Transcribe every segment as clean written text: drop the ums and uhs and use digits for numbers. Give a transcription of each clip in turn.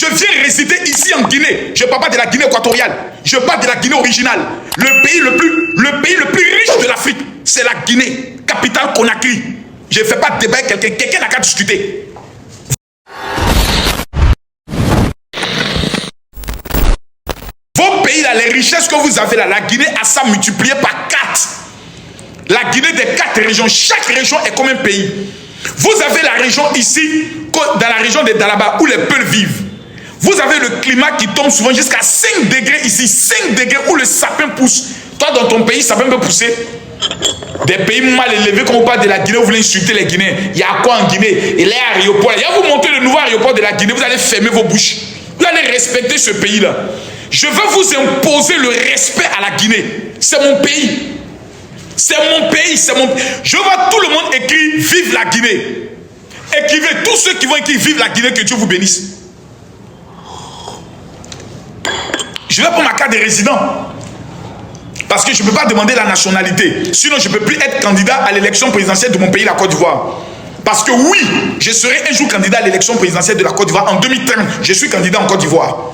Je viens résider ici en Guinée. Je ne parle pas de la Guinée équatoriale. Je parle de la Guinée originale. Le pays le plus riche de l'Afrique, c'est la Guinée, capitale Conakry. Je ne fais pas de débat avec quelqu'un. Quelqu'un n'a qu'à discuter. Vos pays, là, les richesses que vous avez là, la Guinée a ça multiplié par 4. La Guinée des 4 régions. Chaque région est comme un pays. Vous avez la région ici, dans la région de Dalaba, où les peuples vivent. Vous avez le climat qui tombe souvent jusqu'à 5 degrés ici, 5 degrés où le sapin pousse. Toi, dans ton pays, ça peut pousser. Des pays mal élevés, comme on parle de la Guinée, vous voulez insulter les Guinéens. Il y a quoi en Guinée? Il y a l'aéroport. Il y a vous montrer le nouveau aéroport de la Guinée, vous allez fermer vos bouches. Vous allez respecter ce pays-là. Je veux vous imposer le respect à la Guinée. C'est mon pays. C'est mon pays, c'est mon... Je vois tout le monde écrire « Vive la Guinée ». Écrivez, tous ceux qui vont écrire « Vive la Guinée », que Dieu vous bénisse. Je vais prendre ma carte de résident. Parce que je ne peux pas demander la nationalité. Sinon, je ne peux plus être candidat à l'élection présidentielle de mon pays, la Côte d'Ivoire. Parce que oui, je serai un jour candidat à l'élection présidentielle de la Côte d'Ivoire. En 2030, je suis candidat en Côte d'Ivoire.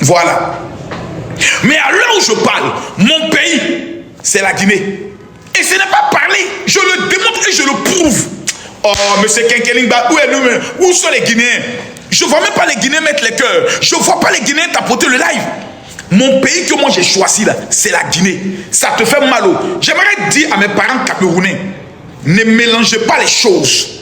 Voilà. Mais à l'heure où je parle, mon pays, c'est la Guinée. Et ce n'est pas parler, je le démontre et je le prouve. Oh, monsieur Kenkelingba, où sont les Guinéens? Je ne vois même pas les Guinéens mettre les cœurs. Je ne vois pas les Guinéens tapoter le live. Mon pays que moi j'ai choisi là, c'est la Guinée. Ça te fait mal. J'aimerais dire à mes parents camerounais, ne mélangez pas les choses.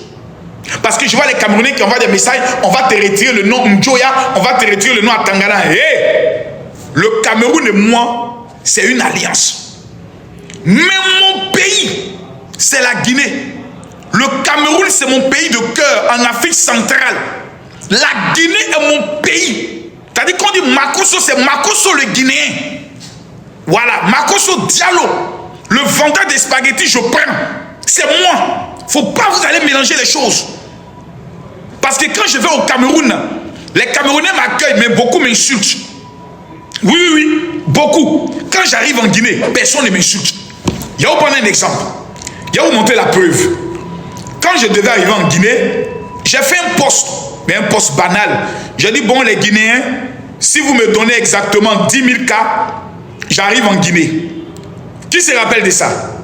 Parce que je vois les Camerounais qui envoient des messages, on va te retirer le nom Njoya, on va te retirer le nom Atangana. Hey, le Cameroun et moi, c'est une alliance. Mais mon pays, c'est la Guinée. Le Cameroun, c'est mon pays de cœur en Afrique centrale. La Guinée est mon pays. C'est-à-dire qu'on dit Makosso, c'est Makosso le Guinéen. Voilà, Makosso Diallo. Le vendeur des spaghettis, je prends. C'est moi. Il ne faut pas vous aller mélanger les choses. Parce que quand je vais au Cameroun, les Camerounais m'accueillent, mais beaucoup m'insultent. Oui, beaucoup. Quand j'arrive en Guinée, personne ne m'insulte. Il y a vous prendre un exemple. Il y a vous montrer la preuve. Quand je devais arriver en Guinée, j'ai fait un poste, mais un poste banal. J'ai dit, bon les Guinéens, si vous me donnez exactement 10 000 cas, j'arrive en Guinée. Qui se rappelle de ça?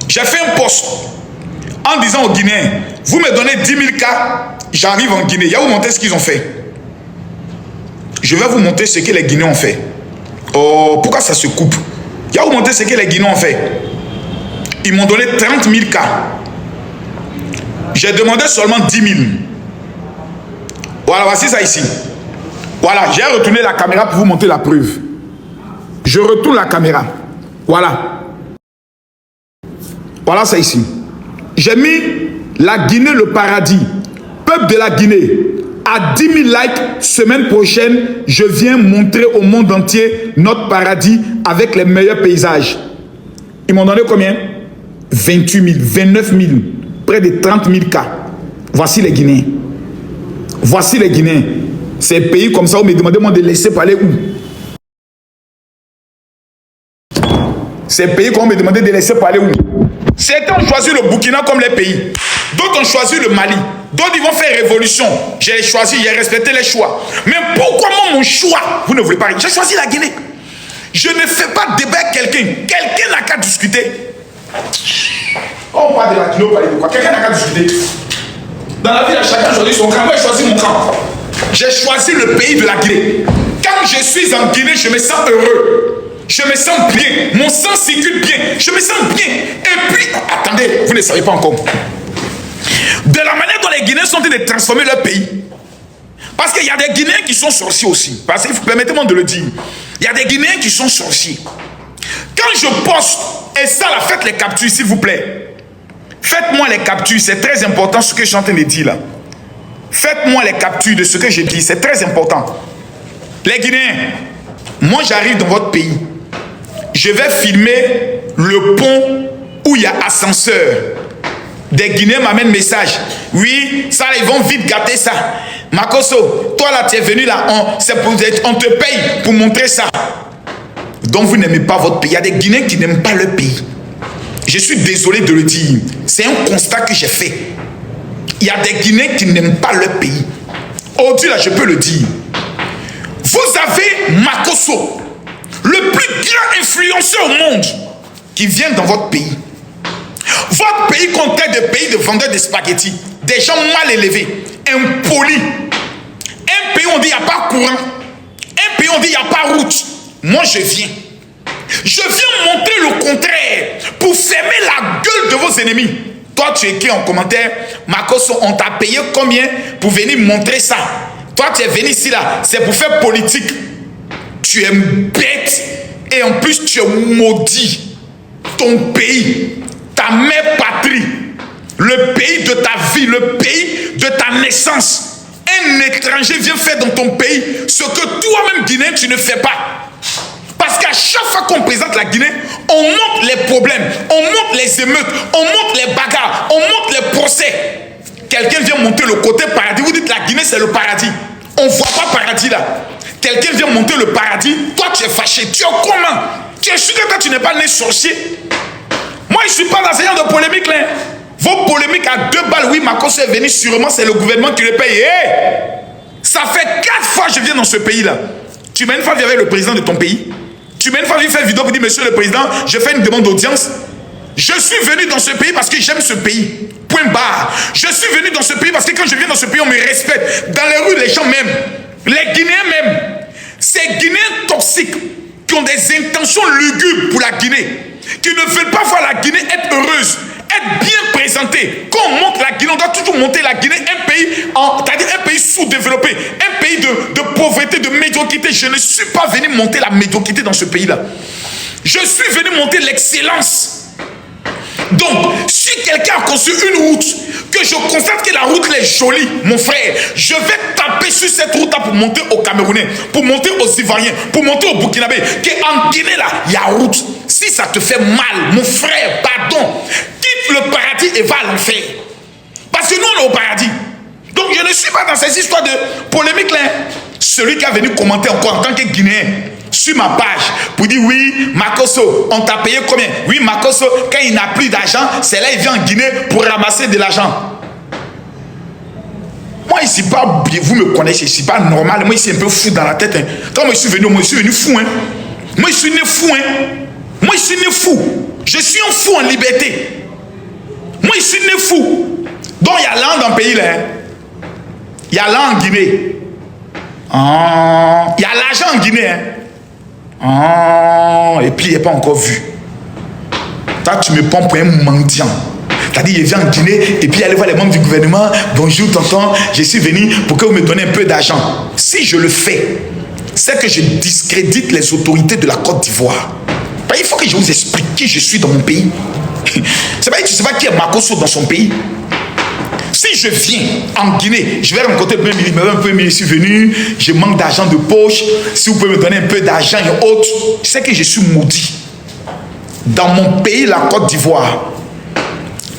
J'ai fait un poste en disant aux Guinéens, vous me donnez 10 000 cas, j'arrive en Guinée. Il y a vous montrer ce qu'ils ont fait. Je vais vous montrer ce que les Guinéens ont fait. Oh, pourquoi ça se coupe? Il y a vous montrer ce que les Guinéens ont fait. Ils m'ont donné 30 000 cas. J'ai demandé seulement 10 000. Voilà, voici ça ici. Voilà, j'ai retourné la caméra pour vous montrer la preuve. Je retourne la caméra. Voilà. Voilà ça ici. J'ai mis la Guinée, le paradis. Peuple de la Guinée. À 10 000 likes, semaine prochaine, je viens montrer au monde entier notre paradis avec les meilleurs paysages. Ils m'ont donné combien? 28 000, 29 000, près de 30 000 cas. Voici les Guinéens. Voici les Guinéens. Ces pays comme ça, vous me demandez moi de laisser parler où? Ces pays qu'on me demandait de laisser parler où? Certains ont choisi le Burkina comme les pays. D'autres ont choisi le Mali. D'autres ils vont faire révolution. J'ai choisi, j'ai respecté les choix. Mais pourquoi moi mon choix? Vous ne voulez pas. J'ai choisi la Guinée. Je ne fais pas de débat avec quelqu'un. Quelqu'un n'a qu'à discuter. On parle de la Guinée, on parle de quoi? Quelqu'un n'a qu'à discuter. Dans la vie, chacun choisit son camp. Moi, j'ai choisi mon camp. J'ai choisi le pays de la Guinée. Quand je suis en Guinée, je me sens heureux. Je me sens bien. Mon sang circule bien. Je me sens bien. Et puis, attendez, vous ne savez pas encore. De la manière dont les Guinéens sont en train de transformer leur pays. Parce qu'il y a des Guinéens qui sont sorciers aussi. Parce que, permettez-moi de le dire. Il y a des Guinéens qui sont sorciers. Quand je poste, et ça, là, faites les captures, s'il vous plaît. Faites-moi les captures. C'est très important ce que je suis en train de dire là. Faites-moi les captures de ce que je dis. C'est très important. Les Guinéens, moi j'arrive dans votre pays. Je vais filmer le pont où il y a ascenseur. Des Guinéens m'amènent message. Oui, ça là, ils vont vite gâter ça. Makosso, toi là tu es venu là, on te paye pour montrer ça. Donc vous n'aimez pas votre pays. Il y a des Guinéens qui n'aiment pas leur pays. Je suis désolé de le dire. C'est un constat que j'ai fait. Il y a des Guinéens qui n'aiment pas leur pays. Aujourd'hui, là, je peux le dire. Vous avez Makosso, le plus grand influenceur au monde, qui vient dans votre pays. Votre pays comptait des pays de vendeurs de spaghettis, des gens mal élevés, impolis. Un pays où on dit il n'y a pas courant. Un pays où on dit il n'y a pas route. Moi, je viens. Je viens montrer le contraire pour fermer la gueule de vos ennemis. Toi, tu écris en commentaire, Makosso, on t'a payé combien pour venir montrer ça? Toi, tu es venu ici, là, c'est pour faire politique. Tu es bête et en plus, tu es maudit. Ton pays, ta mère patrie, le pays de ta vie, le pays de ta naissance. Un étranger vient faire dans ton pays ce que toi-même, Guinéen, tu ne fais pas. Parce qu'à chaque fois qu'on présente la Guinée, on montre les problèmes, on montre les émeutes, on montre les bagarres, on montre les procès. Quelqu'un vient montrer le côté paradis. Vous dites la Guinée, c'est le paradis. On ne voit pas paradis là. Quelqu'un vient montrer le paradis. Toi, tu es fâché. Tu es comment? Tu es sûr que toi, tu n'es pas né sorcier. Moi, je ne suis pas dans ce genre de polémique là. Vos polémiques à 2 balles, oui, Makosso est venu, sûrement, c'est le gouvernement qui le paye. Hey, ça fait 4 fois que je viens dans ce pays-là. Tu m'as une fois vu avec le président de ton pays. Tu m'as une fois vu faire une vidéo pour dire, monsieur le président, je fais une demande d'audience. Je suis venu dans ce pays parce que j'aime ce pays. Point barre. Je suis venu dans ce pays parce que quand je viens dans ce pays, on me respecte. Dans les rues, les gens m'aiment. Les Guinéens m'aiment. Ces Guinéens toxiques qui ont des intentions lugubres pour la Guinée, qui ne veulent pas voir la Guinée être heureuse, être bien présentée. Quand on monte la Guinée, on doit toujours monter la Guinée, un pays, c'est-à-dire un pays sous-développé, un pays de pauvreté, de médiocrité. Je ne suis pas venu monter la médiocrité dans ce pays-là. Je suis venu monter l'excellence. Donc, si quelqu'un a conçu une route, que je constate que la route est jolie, mon frère, je vais taper sur cette route-là pour monter aux Camerounais, pour monter aux Ivoiriens, pour monter aux Burkinabés, qu'en Guinée, là, il y a route. Si ça te fait mal, mon frère, pardon, quitte le paradis et va à l'enfer. Parce que nous, on est au paradis. Donc, je ne suis pas dans ces histoires de polémique là. Celui qui a venu commenter encore en tant que Guinéen sur ma page pour dire oui, Makosso, on t'a payé combien? Oui, Makosso, quand il n'a plus d'argent, c'est là il vient en Guinée pour ramasser de l'argent. Moi, ici, pas, vous me connaissez, je ne suis pas normal. Moi, ici, un peu fou dans la tête. Hein. Quand moi, je suis venu fou. Hein. Moi, je suis né fou. Hein. Moi, je suis né fou. Je suis un fou en liberté. Moi, je suis né fou. Donc, il y a l'an dans le pays, là. Hein. Il y a l'an en Guinée. Il y a l'argent en Guinée. Hein. Et puis, il n'est pas encore vu. Toi, tu me prends pour un mendiant. C'est-à-dire, il vient en Guinée et puis il allait voir les membres du gouvernement. Bonjour, tonton, je suis venu pour que vous me donniez un peu d'argent. Si je le fais, c'est que je discrédite les autorités de la Côte d'Ivoire. Il faut que je vous explique qui je suis dans mon pays. C'est pas, tu ne sais pas qui est Makosso dans son pays. Si je viens en Guinée, je vais rencontrer le premier ministre. Un peu, je suis venu, je manque d'argent de poche. Si vous pouvez me donner un peu d'argent et autres, c'est que je suis maudit. Dans mon pays, la Côte d'Ivoire,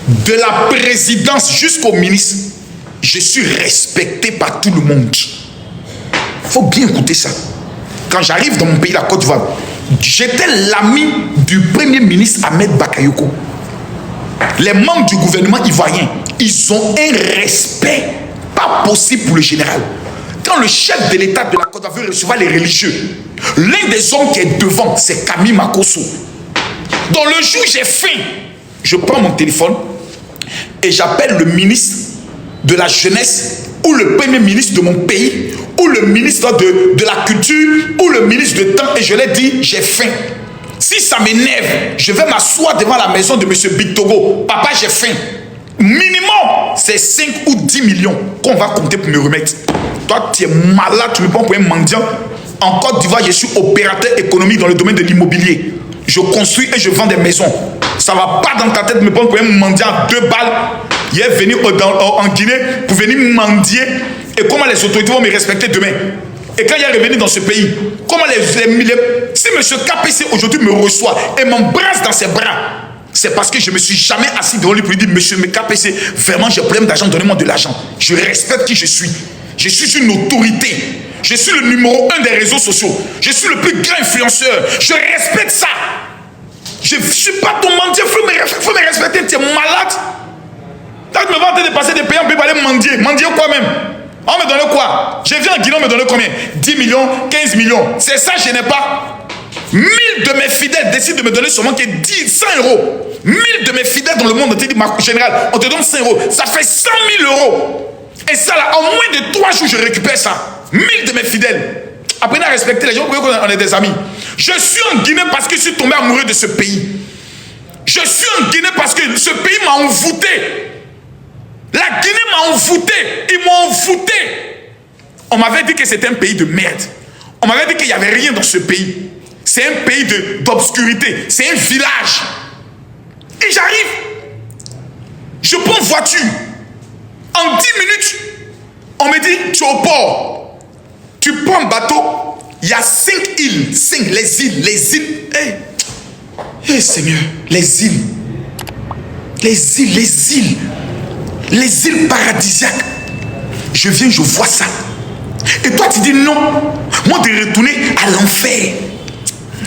de la présidence jusqu'au ministre, je suis respecté par tout le monde. Il faut bien écouter ça. Quand j'arrive dans mon pays, la Côte d'Ivoire, j'étais l'ami du premier ministre Ahmed Bakayoko. Les membres du gouvernement ivoirien, ils ont un respect pas possible pour le général. Quand le chef de l'État de la Côte d'Ivoire veut recevoir les religieux, l'un des hommes qui est devant, c'est Camille Makosso. Dans le jour où j'ai faim, je prends mon téléphone et j'appelle le ministre de la jeunesse ou le premier ministre de mon pays ou le ministre de la culture ou le ministre de temps et je leur dis j'ai faim. Si ça m'énerve, je vais m'asseoir devant la maison de M. Big Togo. Papa, j'ai faim. Minimum, c'est 5 ou 10 millions qu'on va compter pour me remettre. Toi, tu es malade, tu me prends pour un mendiant. En Côte d'Ivoire, je suis opérateur économique dans le domaine de l'immobilier. Je construis et je vends des maisons. Ça ne va pas dans ta tête me prendre pour un mendiant à 2 balles. Il est venu en Guinée pour venir mendier. Et comment les autorités vont me respecter demain? Et quand il est revenu dans ce pays, comment si M. KPC aujourd'hui me reçoit et m'embrasse dans ses bras, c'est parce que je ne me suis jamais assis devant lui pour lui dire, monsieur KPC, vraiment j'ai problème d'argent, donnez-moi de l'argent. Je respecte qui je suis. Je suis une autorité. Je suis le numéro 1 des réseaux sociaux. Je suis le plus grand influenceur. Je respecte ça. Je ne suis pas ton mendier. Il faut me respecter. Tu es malade. Quand tu me vas en train de passer des payants, on peut aller mendier. Mendier quoi même? On me donne quoi? Je viens en Guinée, on me donne combien? 10 millions, 15 millions. C'est ça, je n'ai pas. 1000 de mes fidèles décident de me donner seulement que 100 euros. 1000 de mes fidèles dans le monde, on te dit, général, on te donne 100 euros. Ça fait 100 000 euros. Et ça, là, en moins de 3 jours, je récupère ça. 1000 de mes fidèles. Apprenez à respecter les gens, vous voyez qu'on est des amis. Je suis en Guinée parce que je suis tombé amoureux de ce pays. Je suis en Guinée parce que ce pays m'a envoûté. La Guinée m'a envoûté. Ils m'ont envoûté. On m'avait dit que c'était un pays de merde. On m'avait dit qu'il n'y avait rien dans ce pays. C'est un pays d'obscurité. C'est un village. Et j'arrive. Je prends une voiture. En 10 minutes, on me dit, tu es au port. Tu prends un bateau. Il y a 5 îles. 5, les îles. Les îles. Hey, Seigneur, les îles. Les îles, les îles. Les îles paradisiaques. Je viens, je vois ça. Et toi, tu dis non. Moi, de retourner à l'enfer.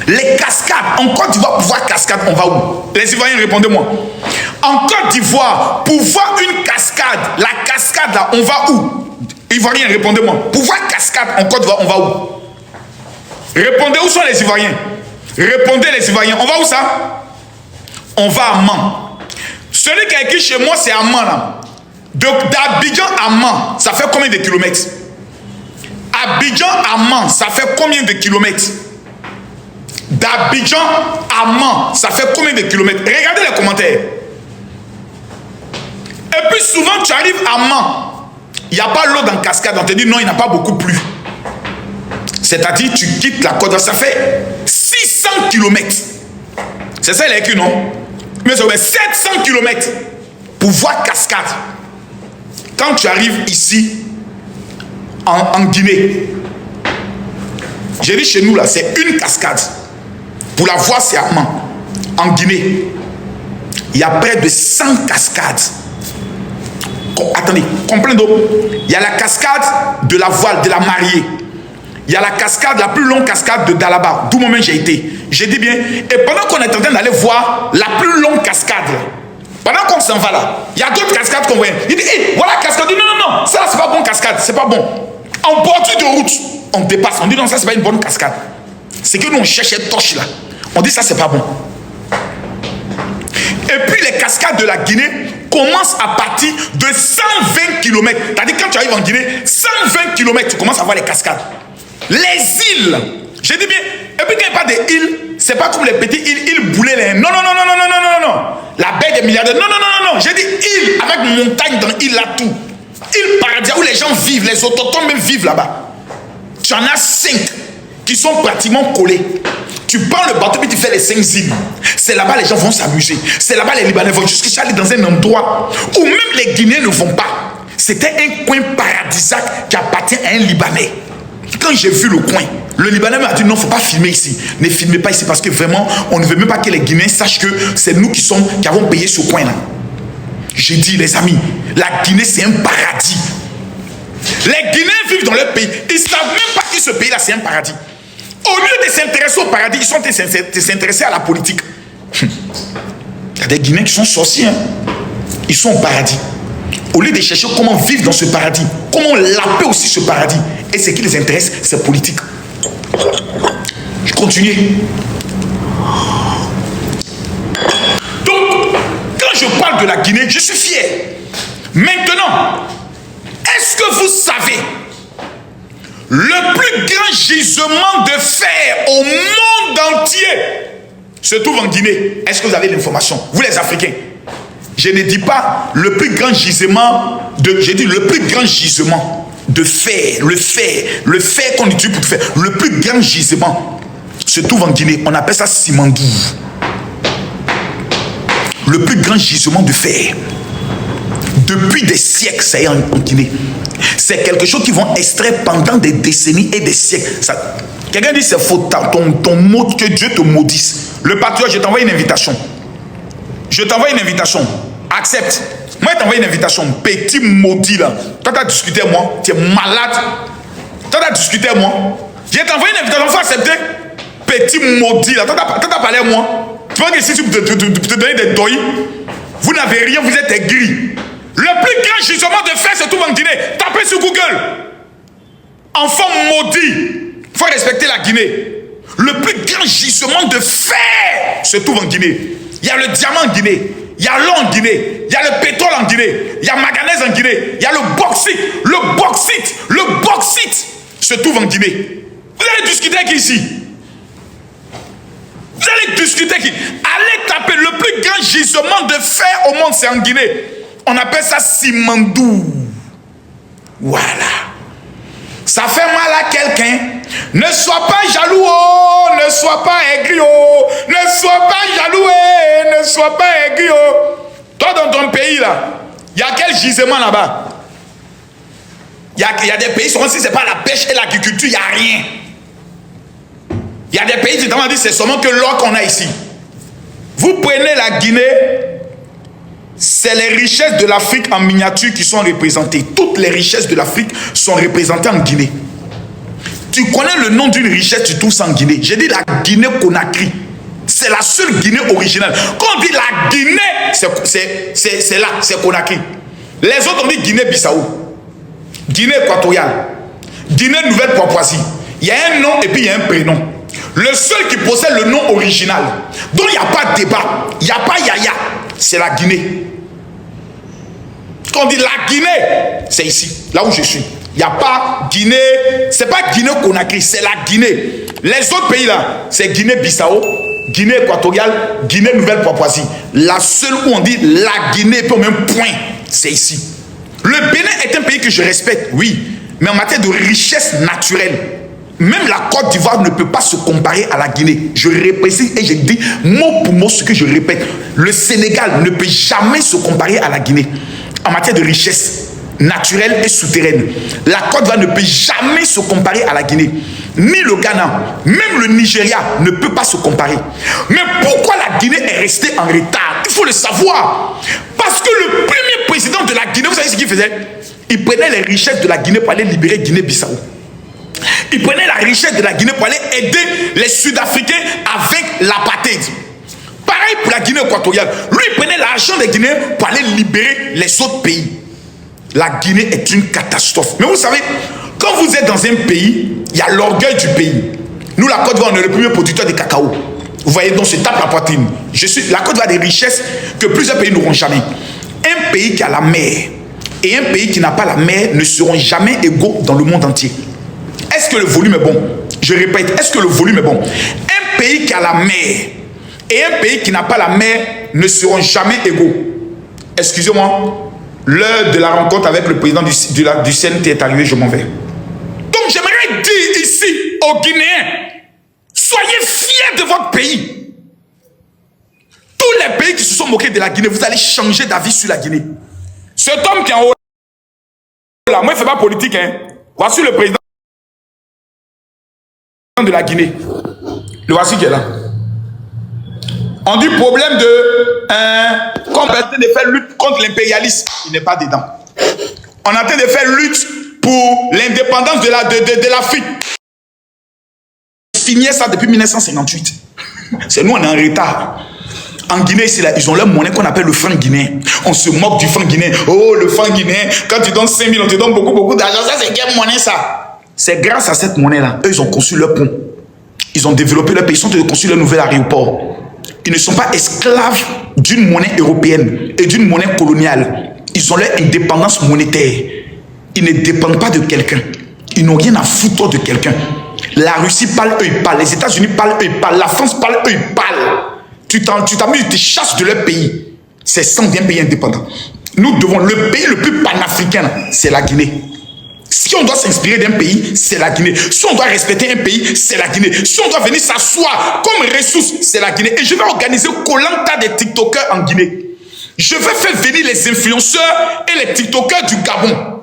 Les cascades. En Côte d'Ivoire, pour voir cascade, on va où? Les Ivoiriens, répondez-moi. En Côte d'Ivoire, pour voir une cascade, la cascade là, on va où? Ivoiriens, répondez-moi. Pour voir cascade en Côte d'Ivoire, on va où? Répondez, où sont les Ivoiriens? Répondez les Ivoiriens. On va où ça? On va à Mans. Celui qui a écrit chez moi, c'est à Mans là. D'Abidjan à Mans, ça fait combien de kilomètres? Abidjan à Mans, ça fait combien de kilomètres? D'Abidjan à Mans, ça fait combien de kilomètres? Regardez les commentaires. Et puis souvent, tu arrives à Mans, il n'y a pas l'eau dans cascade, on te dit non, il n'y a pas beaucoup plu. C'est-à-dire, tu quittes la côte, ça fait 600 kilomètres. C'est ça, il a écrit, non? Mais ça fait 700 kilomètres pour voir cascade. Quand tu arrives ici, en Guinée, j'ai dit chez nous, là, c'est une cascade. Pour la voir, c'est à Mans. En Guinée, il y a près de 100 cascades. Attendez, comprenez. Il y a la cascade de la voile, de la mariée. Il y a la cascade, la plus longue cascade de Dalaba, d'où moi-même j'ai été. J'ai dit bien, et pendant qu'on est en train d'aller voir la plus longue cascade, pendant qu'on s'en va là, il y a d'autres cascades qu'on voit. Il dit, hey, voilà la cascade. Il dit, non, non, non, ça là, c'est pas bon cascade, c'est pas bon. En bordure de route, on dépasse. On dit, non, ça, c'est pas une bonne cascade. C'est que nous, on cherchait torche là. On dit, ça, c'est pas bon. Et puis, les cascades de la Guinée commencent à partir de 120 km. C'est-à-dire, quand tu arrives en Guinée, 120 km, tu commences à voir les cascades. Les îles. J'ai dit bien. Et puis, quand il parle des îles, c'est pas comme les petites îles, îles boulées. Non, non, non, non, non, non, non, non, non. La baie des milliardaires. Non, non, non, non, non. J'ai dit île avec montagne dans île là tout. Île paradisiaque où les gens vivent, les autochtones même vivent là-bas. Tu en as 5 qui sont pratiquement collés. Tu prends le bateau et tu fais les 5 îles. C'est là-bas les gens vont s'amuser. C'est là-bas les Libanais vont jusqu'à aller dans un endroit où même les Guinéens ne vont pas. C'était un coin paradisiaque qui appartient à un Libanais. Quand j'ai vu le coin, le Libanais m'a dit non, il ne faut pas filmer ici. Ne filmez pas ici parce que vraiment, on ne veut même pas que les Guinéens sachent que c'est nous qui avons payé ce coin-là. J'ai dit, les amis, la Guinée, c'est un paradis. Les Guinéens vivent dans leur pays. Ils ne savent même pas que ce pays-là, c'est un paradis. Au lieu de s'intéresser au paradis, ils sont s'intéresser à la politique. Il y a des Guinéens qui sont sorciers. Hein. Ils sont au paradis. Au lieu de chercher comment vivre dans ce paradis, comment laper aussi ce paradis. Et ce qui les intéresse, c'est politique. Je continue. Donc, quand je parle de la Guinée, je suis fier. Maintenant, est-ce que vous savez le plus grand gisement de fer au monde entier se trouve en Guinée? Est-ce que vous avez l'information? Vous les Africains. Je ne dis pas le plus grand gisement de... J'ai dit le plus grand gisement de fer. Le fer qu'on utilise pour faire. Le plus grand gisement se trouve en Guinée. On appelle ça Simandou. Le plus grand gisement de fer. Depuis des siècles, ça est en Guinée. C'est quelque chose qu'ils vont extraire pendant des décennies et des siècles. Quelqu'un dit c'est faux, ton mot, que Dieu te maudisse. Le patriote, je t'envoie une invitation. Je t'envoie une invitation. Accepte. Moi, je t'envoie une invitation. Petit maudit là. Toi, tu as discuté avec moi. Tu es malade. Toi, tu as discuté avec moi. Je t'envoie une invitation. Il faut accepter. Petit maudit là. Toi, tu as parlé à moi. Tu vois que si tu te donner des doigts, vous n'avez rien, vous êtes aigri. Le plus grand gisement de fer se trouve en Guinée. Tapez sur Google. Enfant maudit. Il faut respecter la Guinée. Le plus grand gisement de fer se trouve en Guinée. Il y a le diamant en Guinée. Il y a l'or en Guinée. Il y a le pétrole en Guinée. Il y a manganèse en Guinée. Il y a le bauxite. Le bauxite se trouve en Guinée. Vous allez discuter avec qui ici? Vous allez discuter avec qui? Allez taper le plus grand gisement de fer au monde, c'est en Guinée. On appelle ça Simandou. Voilà. Ça fait mal à quelqu'un. Ne sois pas jaloux, oh, ne sois pas aigri, oh, ne sois pas jaloux, ne sois pas aigri, oh. Toi, dans ton pays, là, il y a quel gisement là-bas? Il y a des pays, si ce n'est pas la pêche et l'agriculture, il n'y a rien. Il y a des pays qui t'ont dit c'est seulement que l'or qu'on a ici. Vous prenez la Guinée, c'est les richesses de l'Afrique en miniature qui sont représentées. Toutes les richesses de l'Afrique sont représentées en Guinée. Tu connais le nom d'une richesse, tu trouves ça en Guinée. J'ai dit la Guinée-Conakry. C'est la seule Guinée originale. Quand on dit la Guinée, c'est là, c'est Conakry. Les autres, on dit Guinée-Bissau, Guinée équatoriale, Guinée-Nouvelle-Papouasie. Il y a un nom et puis il y a un prénom. Le seul qui possède le nom original, dont il n'y a pas de débat, il n'y a pas Yaya, c'est la Guinée. Quand on dit la Guinée, c'est ici, là où je suis. Il n'y a pas Guinée, c'est pas Guinée-Conakry, c'est la Guinée. Les autres pays là, c'est Guinée-Bissau, Guinée équatoriale, Guinée-Nouvelle-Papouasie. La seule où on dit la Guinée, puis au même point, c'est ici. Le Bénin est un pays que je respecte, oui, mais en matière de richesse naturelle, même la Côte d'Ivoire ne peut pas se comparer à la Guinée. Je répète et je dis mot pour mot ce que je répète. Le Sénégal ne peut jamais se comparer à la Guinée en matière de richesse naturelle et souterraine. La Côte d'Ivoire ne peut jamais se comparer à la Guinée. Ni le Ghana, même le Nigeria ne peut pas se comparer. Mais pourquoi la Guinée est restée en retard? Il faut le savoir. Parce que le premier président de la Guinée, vous savez ce qu'il faisait? Il prenait les richesses de la Guinée pour aller libérer Guinée-Bissau. Il prenait la richesse de la Guinée pour aller aider les Sud-Africains avec l'apartheid. Pareil pour la Guinée équatoriale. Lui, il prenait l'argent des Guinéens pour aller libérer les autres pays. La Guinée est une catastrophe. Mais vous savez, quand vous êtes dans un pays, il y a l'orgueil du pays. Nous, la Côte d'Ivoire, on est le premier producteur de cacao. Vous voyez, donc se tape la poitrine. La Côte d'Ivoire a des richesses que plusieurs pays n'auront jamais. Un pays qui a la mer et un pays qui n'a pas la mer ne seront jamais égaux dans le monde entier. Est-ce que le volume est bon? Je répète, est-ce que le volume est bon? Un pays qui a la mer et un pays qui n'a pas la mer ne seront jamais égaux. Excusez-moi, l'heure de la rencontre avec le président du CNT est arrivée, je m'en vais. Donc j'aimerais dire ici aux Guinéens, soyez fiers de votre pays. Tous les pays qui se sont moqués de la Guinée, vous allez changer d'avis sur la Guinée. Cet homme qui est en haut là, moi je ne fais pas politique, hein. Voici le président de la Guinée. Le voici qui est là. On dit problème de qu'on est en train de faire lutte contre l'impérialisme. Il n'est pas dedans. On est en train de faire lutte pour l'indépendance de l'Afrique. Signé ça depuis 1958. C'est nous, on est en retard. En Guinée, ils ont leur monnaie qu'on appelle le franc guinéen. On se moque du franc guinéen. Oh, le franc guinéen, quand tu donnes 5 000, on te donne beaucoup d'argent. Ça, c'est quelle monnaie, ça? C'est grâce à cette monnaie-là. Eux, ils ont conçu leur pont. Ils ont développé leur pays. Ils sont en train de construire leur nouvel aéroport. Ils ne sont pas esclaves d'une monnaie européenne et d'une monnaie coloniale. Ils ont leur indépendance monétaire. Ils ne dépendent pas de quelqu'un. Ils n'ont rien à foutre de quelqu'un. La Russie parle, eux, ils parlent. Les États-Unis parlent, eux, ils parlent. La France parle, eux, ils parlent. Tu t'amuses, tu te chasses de leur pays. C'est sans bien pays indépendant. Nous devons, le pays le plus panafricain, c'est la Guinée. Si on doit s'inspirer d'un pays, c'est la Guinée. Si on doit respecter un pays, c'est la Guinée. Si on doit venir s'asseoir comme ressource, c'est la Guinée. Et je vais organiser Koh-Lanta des TikTokers en Guinée. Je vais faire venir les influenceurs et les TikTokers du Gabon,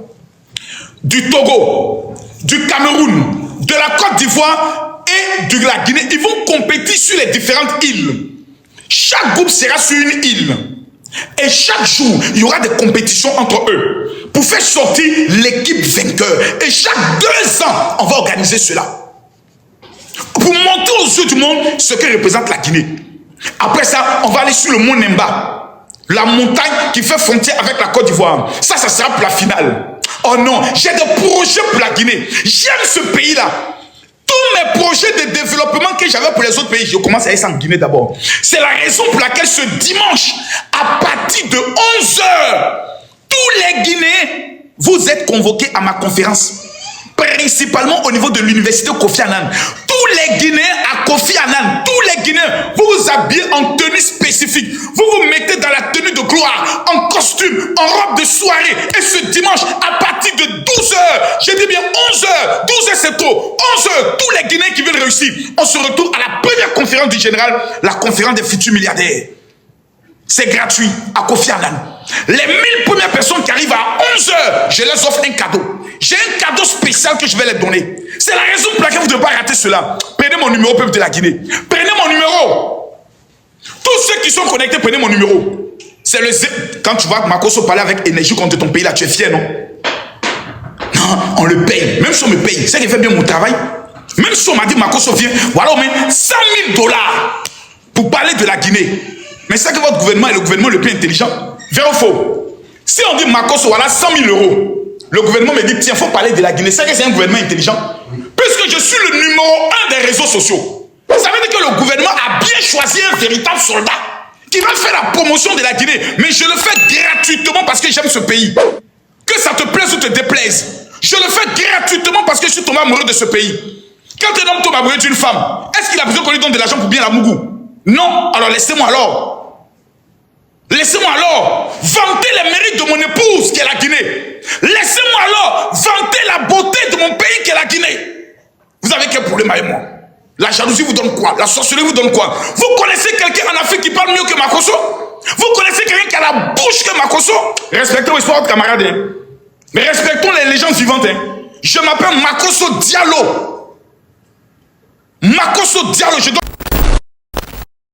du Togo, du Cameroun, de la Côte d'Ivoire et de la Guinée. Ils vont compétir sur les différentes îles. Chaque groupe sera sur une île. Et chaque jour, il y aura des compétitions entre eux pour faire sortir l'équipe vainqueur. Et chaque 2 ans, on va organiser cela. Pour montrer aux yeux du monde ce que représente la Guinée. Après ça, on va aller sur le mont Nemba. La montagne qui fait frontière avec la Côte d'Ivoire. Ça sera pour la finale. Oh non, j'ai des projets pour la Guinée. J'aime ce pays-là. Tous mes projets de développement que j'avais pour les autres pays, je commence à être en Guinée d'abord. C'est la raison pour laquelle ce dimanche, à partir de 11h, tous les Guinéens, vous êtes convoqués à ma conférence. Principalement au niveau de l'université Kofi Annan. Tous les Guinéens à Kofi Annan, tous les Guinéens, vous vous habillez en tenue spécifique. Vous vous mettez dans la tenue de gloire, en costume, en robe de soirée. Et ce dimanche, à partir de 12h, je dis bien 11h, 12h c'est trop, 11h, tous les Guinéens qui veulent réussir, on se retrouve à la première conférence du général, la conférence des futurs milliardaires. C'est gratuit à Kofi Annan. Les 1000 premières personnes qui arrivent à 11h, je leur offre un cadeau. J'ai un cadeau spécial que je vais leur donner. C'est la raison pour laquelle vous ne devez pas rater cela. Prenez mon numéro, peuple de la Guinée. Prenez mon numéro. Tous ceux qui sont connectés, prenez mon numéro. C'est le... Quand tu vois Makosso parler avec énergie contre ton pays, là, tu es fier, non? Non, on le paye. Même si on me paye, c'est qu'il fait bien mon travail. Même si on m'a dit Makosso vient, voilà, on met $100 000 pour parler de la Guinée. Mais c'est que votre gouvernement est le gouvernement le plus intelligent. Vrai ou faux? Si on dit Makosso, voilà 100 000 €, le gouvernement me dit, tiens, il faut parler de la Guinée. C'est que c'est un gouvernement intelligent. Puisque je suis le numéro 1 des réseaux sociaux. Ça veut dire que le gouvernement a bien choisi un véritable soldat qui va faire la promotion de la Guinée. Mais je le fais gratuitement parce que j'aime ce pays. Que ça te plaise ou te déplaise. Je le fais gratuitement parce que je suis tombé amoureux de ce pays. Quand un homme tombe amoureux d'une femme, est-ce qu'il a besoin qu'on lui donne de l'argent pour bien la mougou? Non, alors laissez-moi alors. Laissez-moi alors vanter les mérites de mon épouse qui est la Guinée. Laissez-moi alors vanter la beauté de mon pays qui est la Guinée. Vous avez quel problème avec moi? La jalousie vous donne quoi? La sorcellerie vous donne quoi? Vous connaissez quelqu'un en Afrique qui parle mieux que Makosso? Vous connaissez quelqu'un qui a la bouche que Makosso? Respectons l'espoir de camarade. Hein? Mais respectons les légendes vivantes. Hein? Je m'appelle Makosso Diallo. Makosso Diallo, je donne